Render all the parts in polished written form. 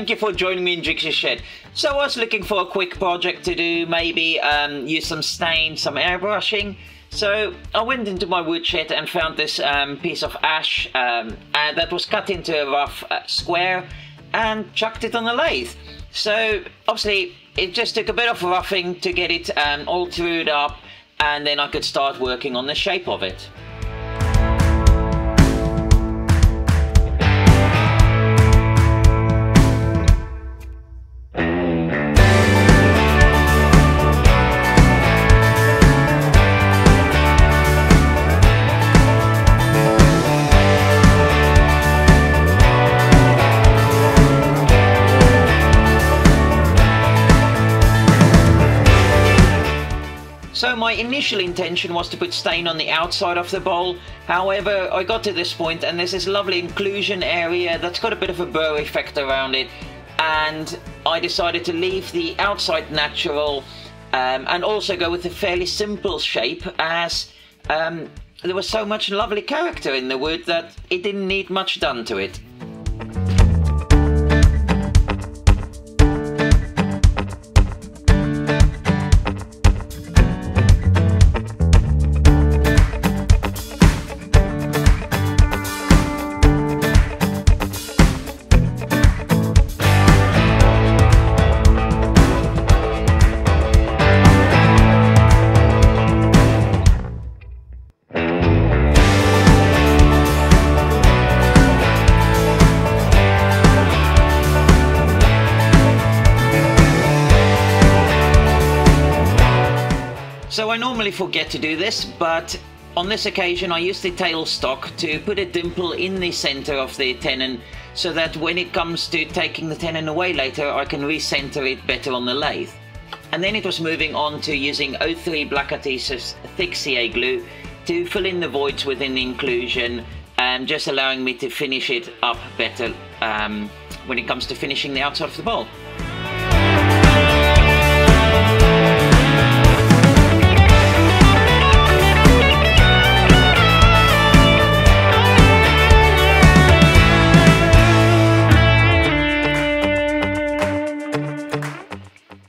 thank you for joining me in Jiggsy Shed. So I was looking for a quick project to do, maybe use some stain, some airbrushing. So I went into my woodshed and found this piece of ash and that was cut into a rough square and chucked it on the lathe. So obviously it just took a bit of roughing to get it all trued up, and then I could start working on the shape of it. So my initial intention was to put stain on the outside of the bowl. However, I got to this point and there's this lovely inclusion area that's got a bit of a burr effect around it, and I decided to leave the outside natural and also go with a fairly simple shape, as there was so much lovely character in the wood that it didn't need much done to it. So I normally forget to do this, but on this occasion I used the tailstock to put a dimple in the center of the tenon, so that when it comes to taking the tenon away later, I can recenter it better on the lathe. And then it was moving on to using 03 Black Artisa's thick CA glue to fill in the voids within the inclusion, just allowing me to finish it up better when it comes to finishing the outside of the bowl.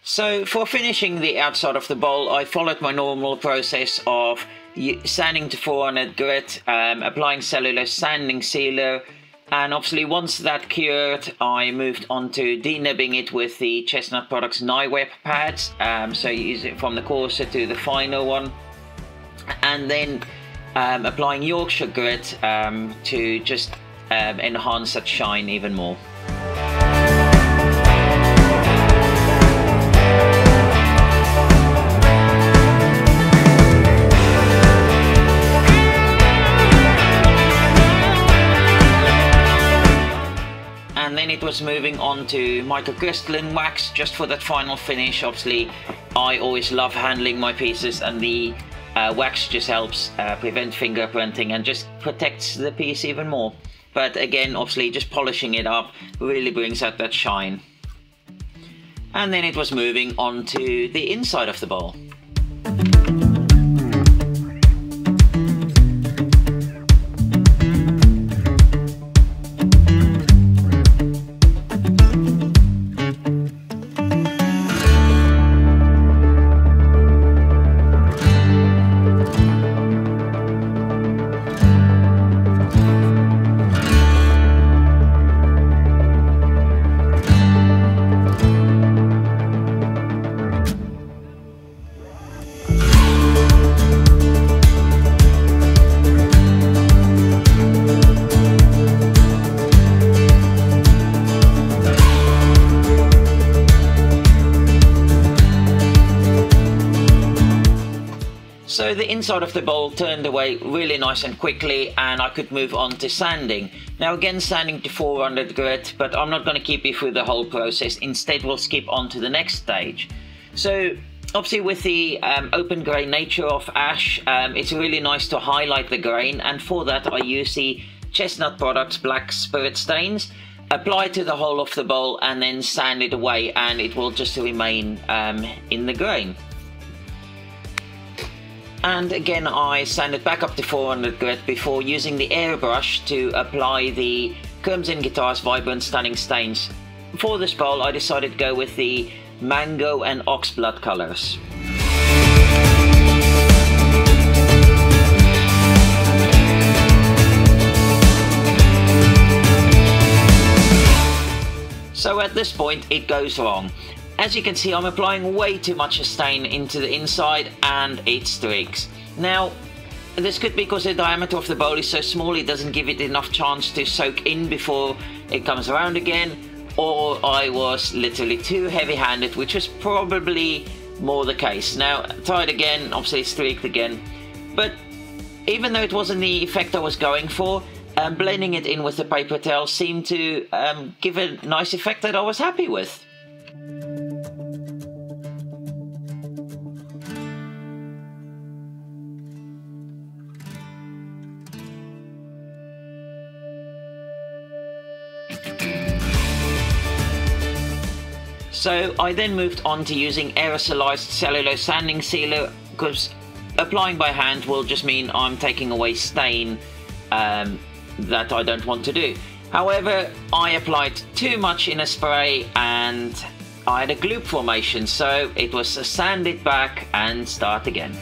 So for finishing the outside of the bowl, I followed my normal process of sanding to 400 grit, applying cellulose sanding sealer, and obviously once that cured, I moved on to denibbing it with the Chestnut Products Web pads, so you use it from the coarser to the finer one, and then applying Yorkshire Grit to just enhance that shine even more. And then it was moving on to microcrystalline wax just for that final finish. Obviously I always love handling my pieces, and the wax just helps prevent fingerprinting and just protects the piece even more. But again, obviously just polishing it up really brings out that shine. And then it was moving on to the inside of the bowl. So the inside of the bowl turned away really nice and quickly, and I could move on to sanding. Now again, sanding to 400 grit, but I'm not going to keep you through the whole process. Instead we'll skip on to the next stage. So obviously with the open grain nature of ash, it's really nice to highlight the grain, and for that I use the Chestnut Products Black Spirit stains, apply to the whole of the bowl and then sand it away, and it will just remain in the grain. And again I sanded back up to 400 grit before using the airbrush to apply the Crimson Guitars Vibrant Stunning Stains for this bowl I decided to go with the mango and oxblood colors. So at this point it goes wrong. As you can see, I'm applying way too much stain into the inside and it streaks. Now, this could be because the diameter of the bowl is so small it doesn't give it enough chance to soak in before it comes around again, or I was literally too heavy-handed, which was probably more the case. Now, try it again, obviously it streaked again. But even though it wasn't the effect I was going for, blending it in with the paper towel seemed to give a nice effect that I was happy with. So I then moved on to using aerosolized cellulose sanding sealer, because applying by hand will just mean I'm taking away stain that I don't want to do. However, I applied too much in a spray and I had a gloop formation, so it was to sand it back and start again.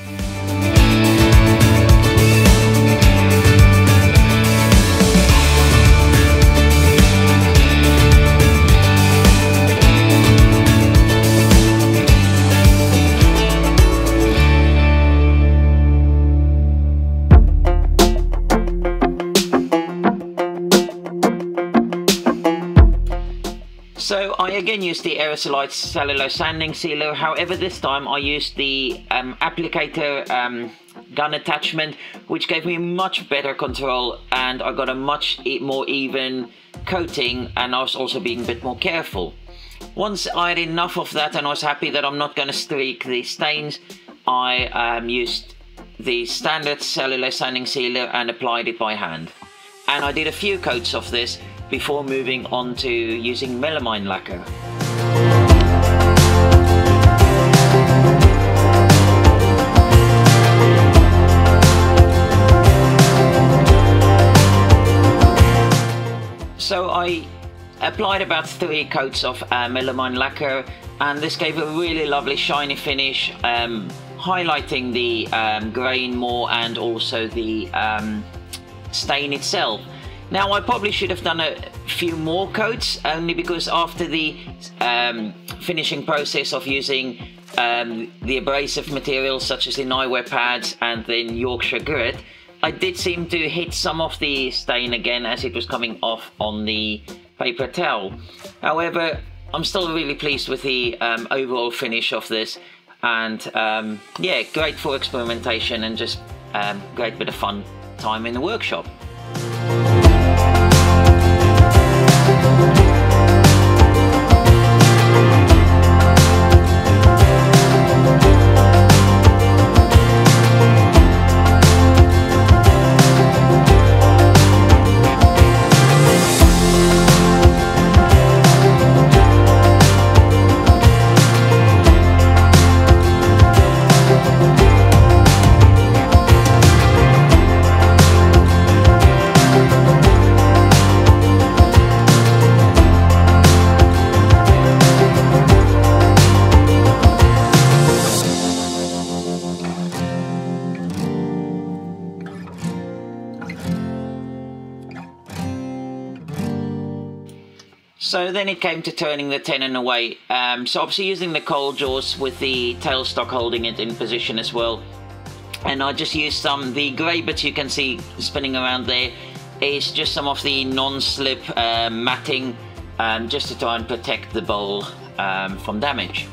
So I again used the aerosolized cellulose sanding sealer, however this time I used the applicator gun attachment, which gave me much better control and I got a much more even coating, and I was also being a bit more careful. Once I had enough of that and I was happy that I'm not going to streak the stains, I used the standard cellulose sanding sealer and applied it by hand. And I did a few coats of this before moving on to using melamine lacquer. So I applied about 3 coats of melamine lacquer, and this gave a really lovely shiny finish, highlighting the grain more and also the stain itself. Now I probably should have done a few more coats, only because after the finishing process of using the abrasive materials such as the eyewear pads and then Yorkshire Grit, I did seem to hit some of the stain again as it was coming off on the paper towel. However, I'm still really pleased with the overall finish of this, and yeah, great for experimentation and just great bit of fun time in the workshop. So then it came to turning the tenon away. So obviously using the coil jaws with the tailstock holding it in position as well. And I just used the grey bits you can see spinning around there is just some of the non-slip matting, just to try and protect the bowl from damage.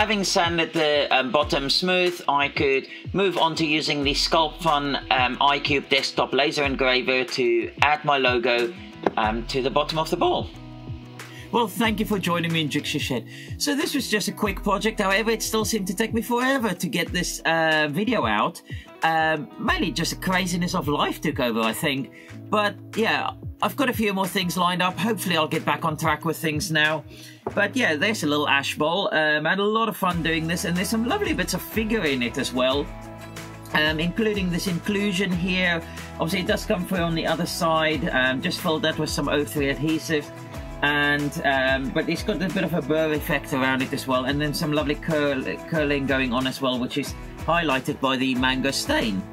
having sanded the bottom smooth, I could move on to using the SculptFun iCube desktop laser engraver to add my logo to the bottom of the ball. Well, thank you for joining me in Jiggsy Shed. So this was just a quick project, however it still seemed to take me forever to get this video out. Mainly just the craziness of life took over, I think. But yeah, I've got a few more things lined up. Hopefully I'll get back on track with things now. But yeah, there's a little ash bowl. I had a lot of fun doing this, and there's some lovely bits of figure in it as well. Including this inclusion here. Obviously it does come through on the other side. Just filled that with some O3 adhesive. And but it's got a bit of a burr effect around it as well, and then some lovely curling going on as well, which is highlighted by the mango stain.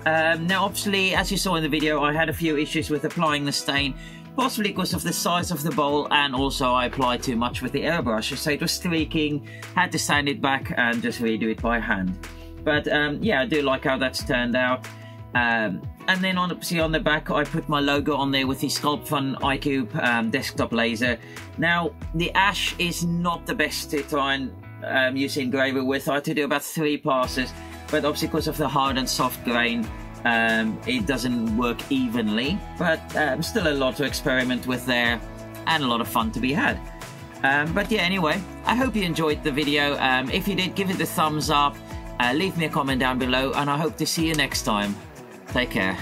Now obviously, as you saw in the video, I had a few issues with applying the stain, possibly because of the size of the bowl, and also I applied too much with the airbrush, so it was streaking, had to sand it back and just redo it by hand. But yeah, I do like how that's turned out. And then obviously on the back I put my logo on there with the SculptFun iCube desktop laser. Now the ash is not the best to try and use the engraver with. I had to do about 3 passes, but obviously because of the hard and soft grain it doesn't work evenly, but still a lot to experiment with there and a lot of fun to be had. But yeah, anyway, I hope you enjoyed the video. If you did, give it a thumbs up, leave me a comment down below, and I hope to see you next time. Take care.